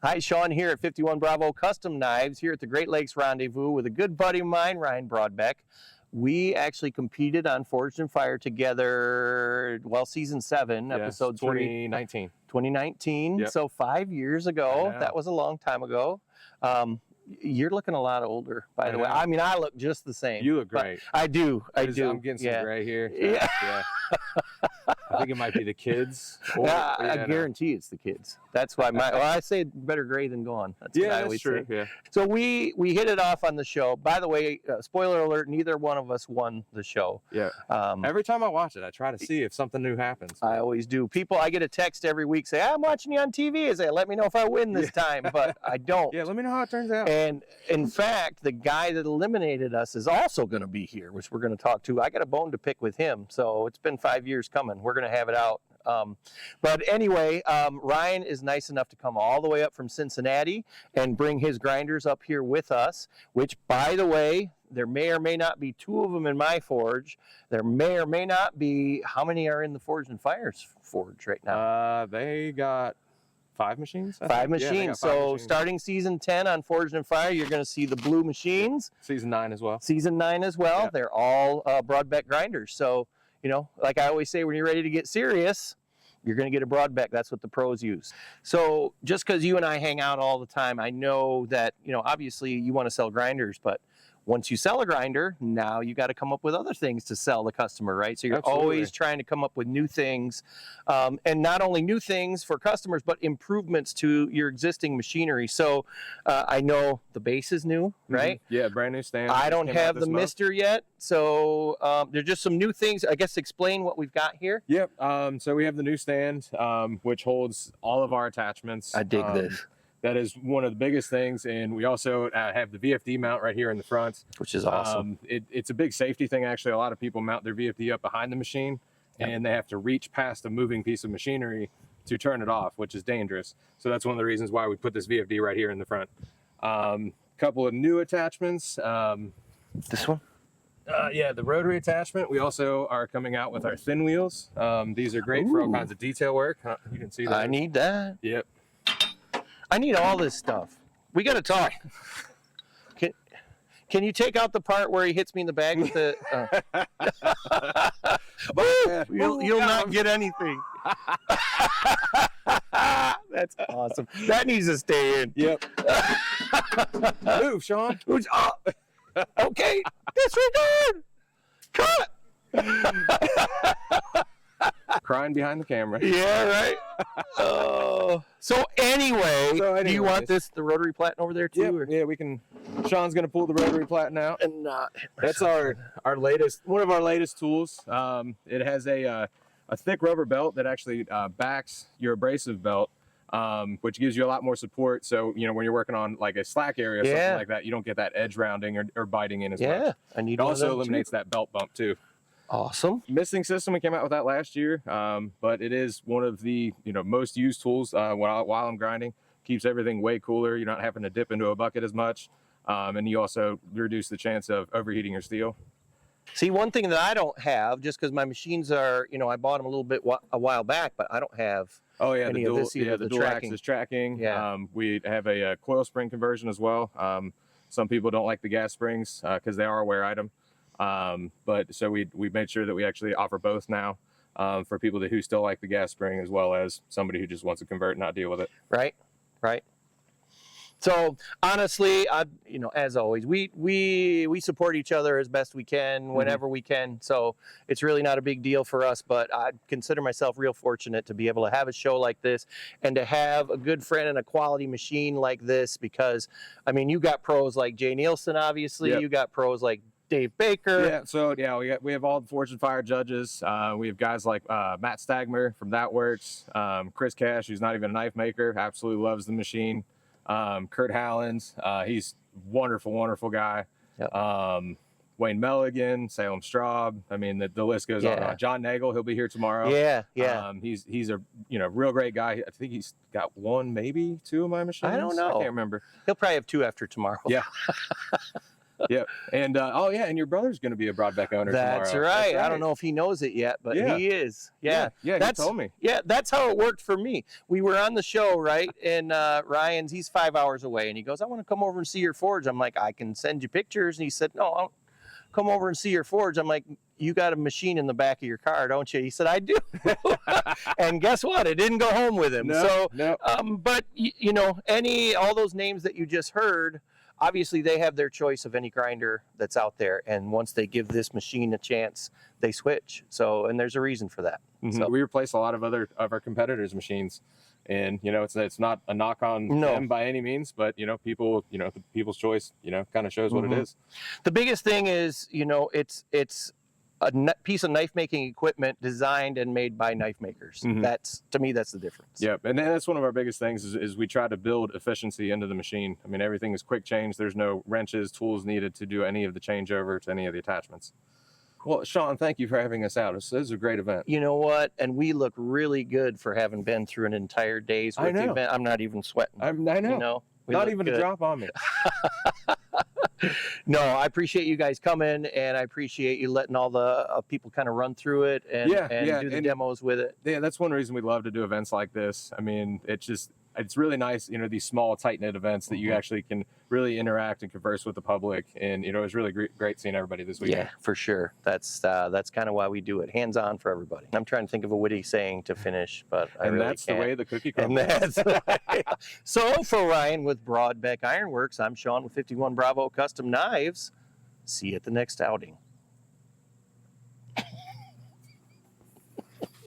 Hi, Sean here at 51 Bravo Custom Knives here at the Great Lakes Rendezvous with a good buddy of mine, Ryan Brodbeck. We actually competed on Forged in Fire together, well, season 7, episode 2019. 2019, yep. So 5 years ago. That was a long time ago. You're looking a lot older, by the way. I mean, I look just the same. You look great. I do. I'm getting some gray here. Yeah. I think it might be the kids. I guarantee it's the kids. That's why I say better gray than gone. That's what I always true. say. Yeah. So we hit it off on the show. By the way, spoiler alert, neither one of us won the show. Yeah. Every time I watch it, I try to see if something new happens. I always do. I get a text every week say, I'm watching you on TV. I say, let me know if I win this time, but I don't. Yeah, let me know how it turns out. And in fact, the guy that eliminated us is also going to be here, which we're going to talk to. I got a bone to pick with him. So it's been 5 years coming. We're going to have it out. But anyway, Ryan is nice enough to come all the way up from Cincinnati and bring his grinders up here with us, which, by the way, there may or may not be 2 of them in my forge. There may or may not be. How many are in the Forged in Fire's forge right now? They got 5 machines. 5 machines. Yeah, so starting season 10 on Forged in Fire, you're going to see the blue machines. Season 9 as well. Season 9 as well. Yeah. They're all Brodbeck grinders. So, you know, like I always say, when you're ready to get serious, you're going to get a Brodbeck. That's what the pros use. So just because you and I hang out all the time, I know that, you know, obviously you want to sell grinders, but once you sell a grinder, now you got to come up with other things to sell the customer, right? So you're always trying to come up with new things, and not only new things for customers, but improvements to your existing machinery. So I know the base is new, right? Yeah, brand new stand. I don't have the mister yet, so there's just some new things. I guess explain what we've got here. Yep. So we have the new stand, which holds all of our attachments. I dig this. That is one of the biggest things, and we also have the VFD mount right here in the front, which is awesome. It's a big safety thing. Actually, a lot of people mount their VFD up behind the machine, and they have to reach past a moving piece of machinery to turn it off, which is dangerous. So that's one of the reasons why we put this VFD right here in the front. Couple of new attachments. This one? Yeah, the rotary attachment. We also are coming out with our thin wheels. These are great for all kinds of detail work. You can see that. I need that. Yep. I need all this stuff. We got to talk. Can you take out the part where he hits me in the bag with the... You'll not get anything. That's awesome. That needs to stay in. Yep. Move, Sean. Who's up? Okay. Disregard. Cut. Crying behind the camera. Yeah, right. So anyway, do you want the rotary platen over there too? Yep. Yeah, we can. Sean's gonna pull the rotary platen out, and not. That's our latest, one of our latest tools. It has a thick rubber belt that actually backs your abrasive belt, which gives you a lot more support. So you know when you're working on like a slack area or something like that, you don't get that edge rounding or biting in as much. Yeah, I need. It also eliminates that belt bump too. Awesome. Misting system, we came out with that last year, but it is one of the most used tools while I'm grinding. Keeps everything way cooler. You're not having to dip into a bucket as much, and you also reduce the chance of overheating your steel. See, one thing that I don't have, just because my machines are, I bought them a little bit a while back, but I don't have. Oh yeah, any the of dual, this either, the dual axis tracking. Yeah. We have a coil spring conversion as well. Some people don't like the gas springs because they are a wear item. But so we made sure that we actually offer both now for people who still like the gas spring, as well as somebody who just wants to convert and not deal with it. Right. So honestly, as always, we support each other as best we can, whenever we can. So it's really not a big deal for us, but I consider myself real fortunate to be able to have a show like this and to have a good friend and a quality machine like this, because I mean, you got pros like Jay Nielsen, obviously. Yep. You got pros like Dave Baker. Yeah, so we have all the Forged in Fire judges. We have guys like Matt Stagmer from That Works, Chris Cash, who's not even a knife maker, absolutely loves the machine. Kurt Howlands, he's wonderful guy. Yep. Wayne Milligan, Salem Straub. I mean, the list goes on and on. John Nagel, he'll be here tomorrow. Yeah. He's a real great guy. I think he's got 1, maybe 2 of my machines. I don't know. I can't remember. He'll probably have 2 after tomorrow. Yeah. Yep. And oh yeah, and your brother's going to be a Brodbeck owner That's tomorrow. right. I don't know if he knows it yet, but Yeah. he is. Yeah. Yeah, That's, he told me. Yeah, that's how it worked for me. We were on the show, right? And Ryan's, he's 5 hours away, and he goes, I want to come over and see your forge. I'm like, I can send you pictures. And he said, no, I'll come over and see your forge. I'm like, you got a machine in the back of your car, don't you? He said, I do. And guess what? It didn't go home with him. No, no. But you know, all those names that you just heard, obviously they have their choice of any grinder that's out there. And once they give this machine a chance, they switch. So, and there's a reason for that. Mm-hmm. So We replace a lot of our competitors' machines. And, you know, it's not a knock on them by any means, but, you know, the people's choice, you know, kind of shows what it is. The biggest thing is, you know, it's a piece of knife making equipment designed and made by knife makers. That's, to me, that's the difference. Yep. And that's one of our biggest things is we try to build efficiency into the machine. I mean, everything is quick change. There's no wrenches, tools needed to do any of the changeover to any of the attachments. Well, Sean, thank you for having us out. This is a great event. You know what? And we look really good for having been through an entire day's worth of event. I'm not even sweating. I know. You know, not even a drop on me. No, I appreciate you guys coming, and I appreciate you letting all the people kind of run through it and do the demos with it. Yeah, that's one reason we love to do events like this. I mean, it's really nice, you know, these small, tight-knit events that you actually can really interact and converse with the public. And, you know, it was really great seeing everybody this weekend. Yeah, for sure. That's kind of why we do it. Hands-on for everybody. I'm trying to think of a witty saying to finish, but I really that's can't. The way the cookie crumbles. And that's right. So for Ryan with Brodbeck Ironworks, I'm Sean with 51 Bravo Custom Knives. See you at the next outing.